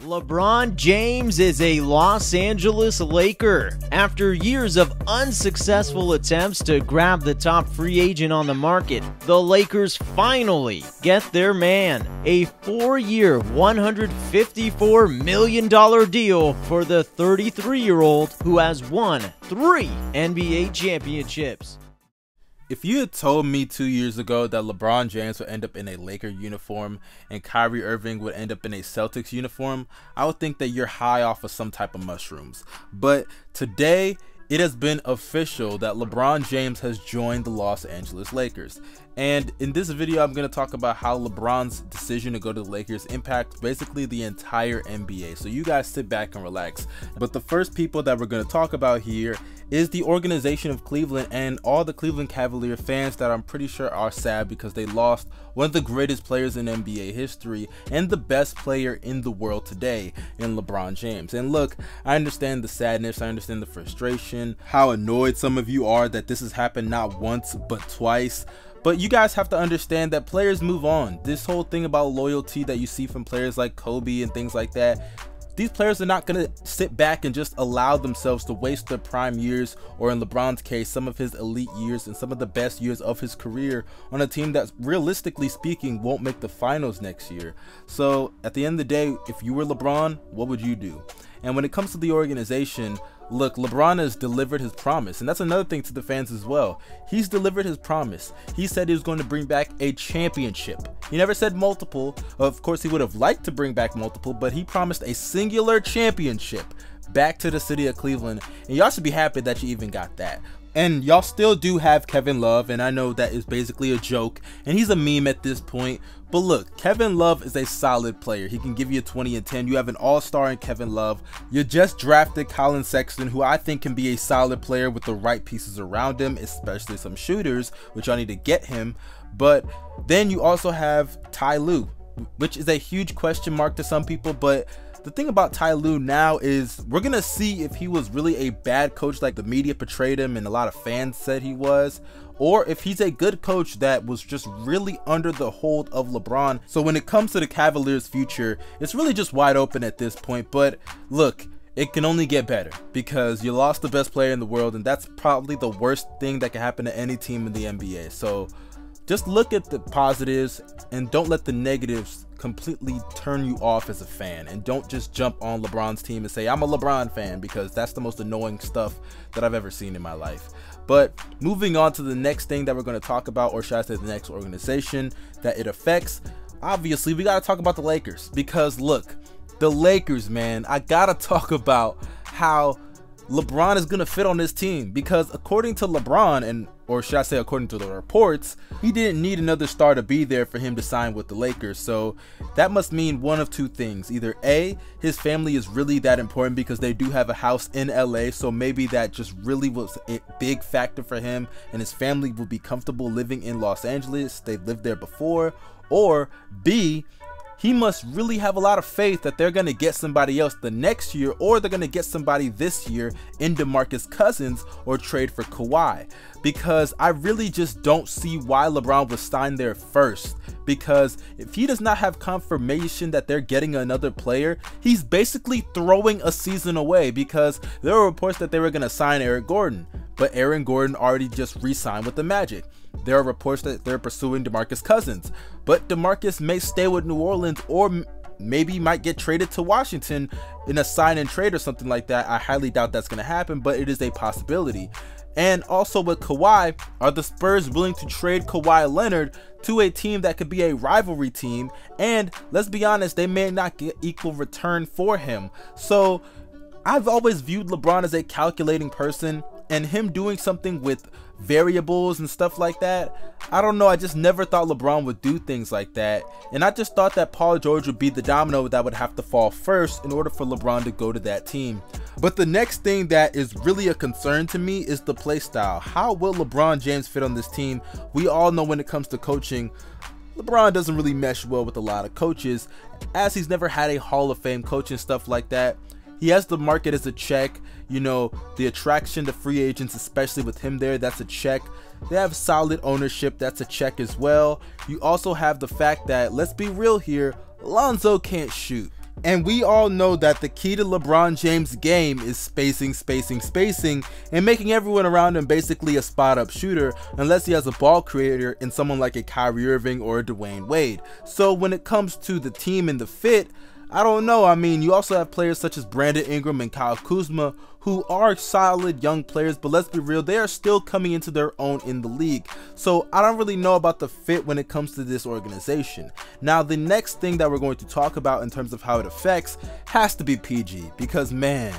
LeBron James is a Los Angeles Laker. After years of unsuccessful attempts to grab the top free agent on the market, the Lakers finally get their man. A 4-year, $154 million deal for the 33-year-old who has won 3 NBA championships. If you had told me 2 years ago that LeBron James would end up in a Laker uniform and Kyrie Irving would end up in a Celtics uniform, I would think that you're high off of some type of mushrooms. But today, it has been official that LeBron James has joined the Los Angeles Lakers. And in this video, I'm going to talk about how LeBron's decision to go to the Lakers impacts basically the entire NBA. So you guys sit back and relax. But the first people that we're going to talk about here is the organization of Cleveland and all the Cleveland Cavaliers fans that I'm pretty sure are sad because they lost one of the greatest players in NBA history and the best player in the world today in LeBron James. And look, I understand the sadness, I understand the frustration, how annoyed some of you are that this has happened not once but twice. But you guys have to understand that players move on. This whole thing about loyalty that you see from players like Kobe and things like that, these players are not going to sit back and just allow themselves to waste their prime years, or in LeBron's case, some of his elite years and some of the best years of his career on a team that, realistically speaking, won't make the finals next year. So at the end of the day, if you were LeBron, what would you do? And when it comes to the organization, look, LeBron has delivered his promise, and that's another thing to the fans as well. He's delivered his promise. He said he was going to bring back a championship. He never said multiple. Of course, he would have liked to bring back multiple, but he promised a singular championship back to the city of Cleveland, and y'all should be happy that you even got that. And y'all still do have Kevin Love, and I know that is basically a joke, and he's a meme at this point. But look, Kevin Love is a solid player. He can give you a 20 and 10. You have an all-star in Kevin Love. You just drafted Colin Sexton, who I think can be a solid player with the right pieces around him, especially some shooters, which y'all need to get him. But then you also have Ty Lue, which is a huge question mark to some people, but the thing about Ty Lue now is we're gonna see if he was really a bad coach like the media portrayed him and a lot of fans said he was, or if he's a good coach that was just really under the hold of LeBron. So when it comes to the Cavaliers' future, it's really just wide open at this point. But look, it can only get better because you lost the best player in the world, and that's probably the worst thing that can happen to any team in the NBA. So just look at the positives and don't let the negatives completely turn you off as a fan, and don't just jump on LeBron's team and say I'm a LeBron fan, because that's the most annoying stuff that I've ever seen in my life. But moving on to the next thing that we're going to talk about, or should I say the next organization that it affects, obviously we got to talk about the Lakers, because look, the Lakers, man, I gotta talk about how LeBron is going to fit on this team, because according to LeBron, and or should I say according to the reports, he didn't need another star to be there for him to sign with the Lakers. So that must mean one of two things. Either A, his family is really that important because they do have a house in LA, so maybe that just really was a big factor for him and his family will be comfortable living in Los Angeles. They've lived there before. Or B, he must really have a lot of faith that they're going to get somebody else the next year, or they're going to get somebody this year in DeMarcus Cousins or trade for Kawhi, because I really just don't see why LeBron was signed there first. Because if he does not have confirmation that they're getting another player, he's basically throwing a season away, because there were reports that they were going to sign Eric Gordon, but Aaron Gordon already just re-signed with the Magic. There are reports that they're pursuing DeMarcus Cousins, but DeMarcus may stay with New Orleans, or maybe might get traded to Washington in a sign and trade or something like that. I highly doubt that's going to happen, but it is a possibility. And also with Kawhi, are the Spurs willing to trade Kawhi Leonard to a team that could be a rivalry team? And let's be honest, they may not get equal return for him. So I've always viewed LeBron as a calculating person, and him doing something with variables and stuff like that, I don't know, I just never thought LeBron would do things like that. And I just thought that Paul George would be the domino that would have to fall first in order for LeBron to go to that team. But the next thing that is really a concern to me is the play style. How will LeBron James fit on this team? We all know when it comes to coaching, LeBron doesn't really mesh well with a lot of coaches, as he's never had a Hall of Fame coach and stuff like that. He has the market as a check, you know, the attraction to free agents, especially with him there, that's a check. They have solid ownership, that's a check as well. You also have the fact that, let's be real here, Lonzo can't shoot. And we all know that the key to LeBron James' game is spacing, and making everyone around him basically a spot-up shooter, unless he has a ball creator in someone like a Kyrie Irving or a Dwayne Wade. So when it comes to the team and the fit, I don't know. I mean, you also have players such as Brandon Ingram and Kyle Kuzma, who are solid young players, but let's be real, they are still coming into their own in the league. So I don't really know about the fit when it comes to this organization. Now, the next thing that we're going to talk about in terms of how it affects has to be PG, because man,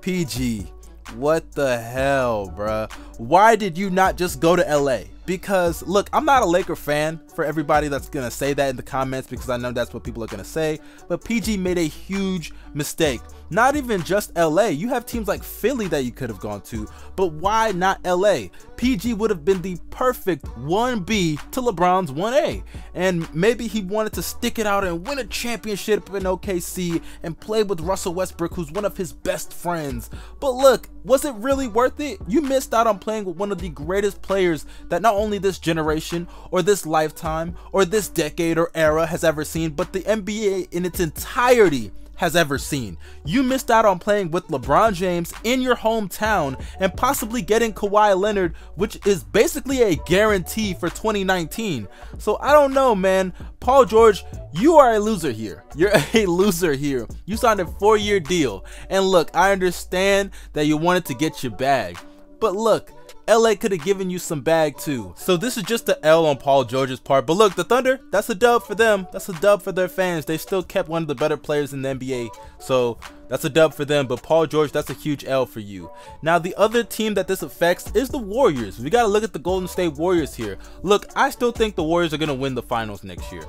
PG, what the hell, bruh? Why did you not just go to LA? Because look, I'm not a Laker fan, for everybody that's gonna say that in the comments, because I know that's what people are gonna say, but PG made a huge mistake. Not even just LA, you have teams like Philly that you could have gone to, but why not LA? PG would have been the perfect 1B to LeBron's 1A, and maybe he wanted to stick it out and win a championship in OKC and play with Russell Westbrook, who's one of his best friends. But look, was it really worth it? You missed out on playing with one of the greatest players that not only this generation or this lifetime or this decade or era has ever seen, but the NBA in its entirety has ever seen. You missed out on playing with LeBron James in your hometown and possibly getting Kawhi Leonard, which is basically a guarantee for 2019. So I don't know, man. Paul George, you are a loser here. You're a loser here. You signed a 4-year deal. And look, I understand that you wanted to get your bag, but look, LA could have given you some bag too. So this is just the L on Paul George's part. But look, the Thunder, that's a dub for them. That's a dub for their fans. They still kept one of the better players in the NBA. So that's a dub for them. But Paul George, that's a huge L for you. Now, the other team that this affects is the Warriors. We got to look at the Golden State Warriors here. Look, I still think the Warriors are going to win the finals next year,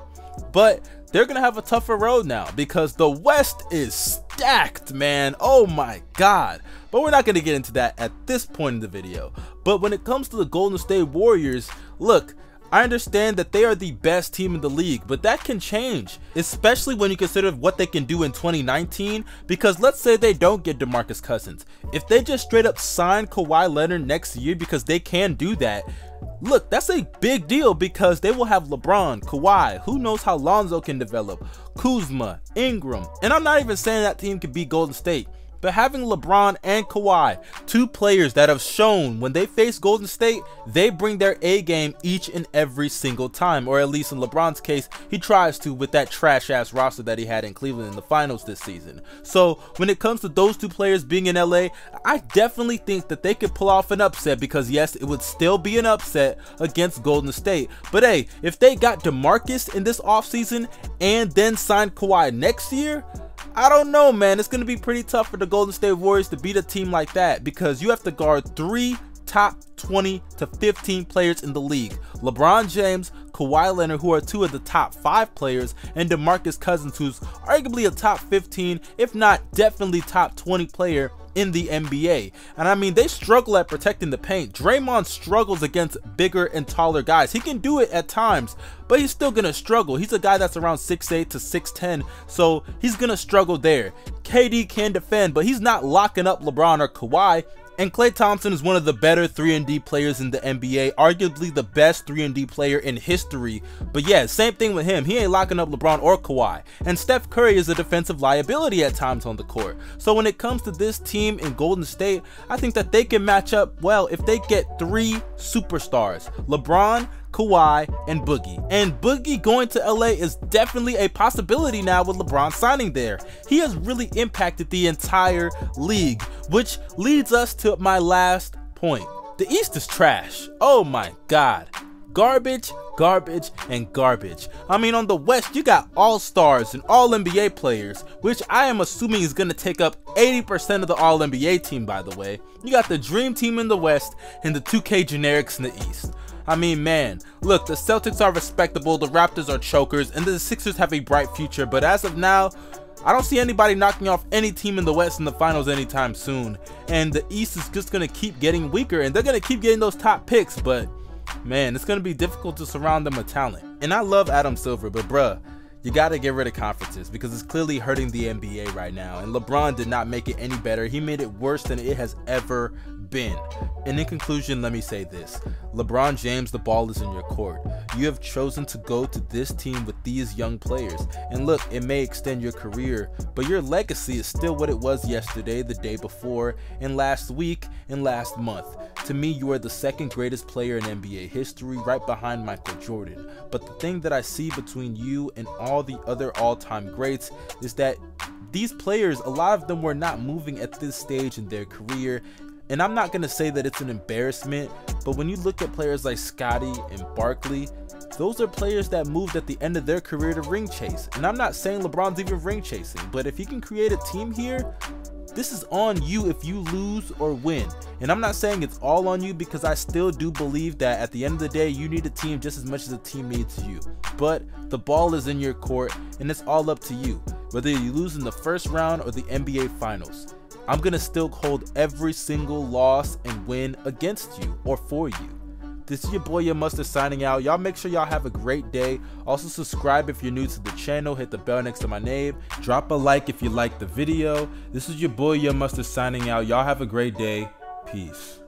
but they're going to have a tougher road now because the West is stacked, man. Oh my God. But we're not going to get into that at this point in the video. But when it comes to the Golden State Warriors, look, I understand that they are the best team in the league, but that can change, especially when you consider what they can do in 2019, because let's say they don't get DeMarcus Cousins. If they just straight up sign Kawhi Leonard next year, because they can do that, look, that's a big deal because they will have LeBron, Kawhi, who knows how Lonzo can develop, Kuzma, Ingram, and I'm not even saying that team can beat Golden State. But having LeBron and Kawhi, two players that have shown when they face Golden State, they bring their A game each and every single time, or at least in LeBron's case, he tries to with that trash ass roster that he had in Cleveland in the finals this season. So when it comes to those two players being in LA, I definitely think that they could pull off an upset, because yes, it would still be an upset against Golden State. But hey, if they got DeMarcus in this offseason and then signed Kawhi next year, I don't know, man. It's going to be pretty tough for the Golden State Warriors to beat a team like that, because you have to guard 3 top 20 to 15 players in the league. LeBron James, Kawhi Leonard, who are 2 of the top 5 players, and DeMarcus Cousins, who's arguably a top 15, if not definitely top 20 player in the NBA. And I mean, they struggle at protecting the paint. Draymond struggles against bigger and taller guys. He can do it at times, but he's still gonna struggle. He's a guy that's around 6'8 to 6'10, so he's gonna struggle there. KD can defend, but he's not locking up LeBron or Kawhi. And Klay Thompson is one of the better 3-and-D players in the NBA, arguably the best 3-and-D player in history. But yeah, same thing with him. He ain't locking up LeBron or Kawhi. And Steph Curry is a defensive liability at times on the court. So when it comes to this team in Golden State, I think that they can match up well if they get 3 superstars: LeBron, Kawhi, and Boogie. And Boogie going to LA is definitely a possibility now with LeBron signing there. He has really impacted the entire league, which leads us to my last point. The East is trash. Oh my God. Garbage, garbage, and garbage. I mean, on the West, you got all-stars and all-NBA players, which I am assuming is going to take up 80% of the all-NBA team, by the way. You got the Dream Team in the West and the 2K generics in the East. I mean, man, look, the Celtics are respectable, the Raptors are chokers, and the Sixers have a bright future, but as of now, I don't see anybody knocking off any team in the West in the finals anytime soon. And the East is just going to keep getting weaker, and they're going to keep getting those top picks, but man, it's going to be difficult to surround them with talent. And I love Adam Silver, but bruh, you got to get rid of conferences because it's clearly hurting the NBA right now. And LeBron did not make it any better. He made it worse than it has ever been. And in conclusion, let me say this. LeBron James, the ball is in your court. You have chosen to go to this team with these young players. And look, it may extend your career, but your legacy is still what it was yesterday, the day before, and last week, and last month. To me, you are the second greatest player in NBA history, right behind Michael Jordan. But the thing that I see between you and all the other all-time greats is that these players, a lot of them were not moving at this stage in their career. And I'm not going to say that it's an embarrassment, but when you look at players like Scottie and Barkley, those are players that moved at the end of their career to ring chase. And I'm not saying LeBron's even ring chasing, but if he can create a team here, this is on you if you lose or win. And I'm not saying it's all on you, because I still do believe that at the end of the day, you need a team just as much as a team needs you. But the ball is in your court, and it's all up to you, whether you lose in the first round or the NBA Finals. I'm gonna still hold every single loss and win against you or for you. This is your boy Your Mustard signing out. Y'all make sure y'all have a great day. Also subscribe if you're new to the channel. Hit the bell next to my name. Drop a like if you liked the video. This is your boy Your Mustard signing out. Y'all have a great day. Peace.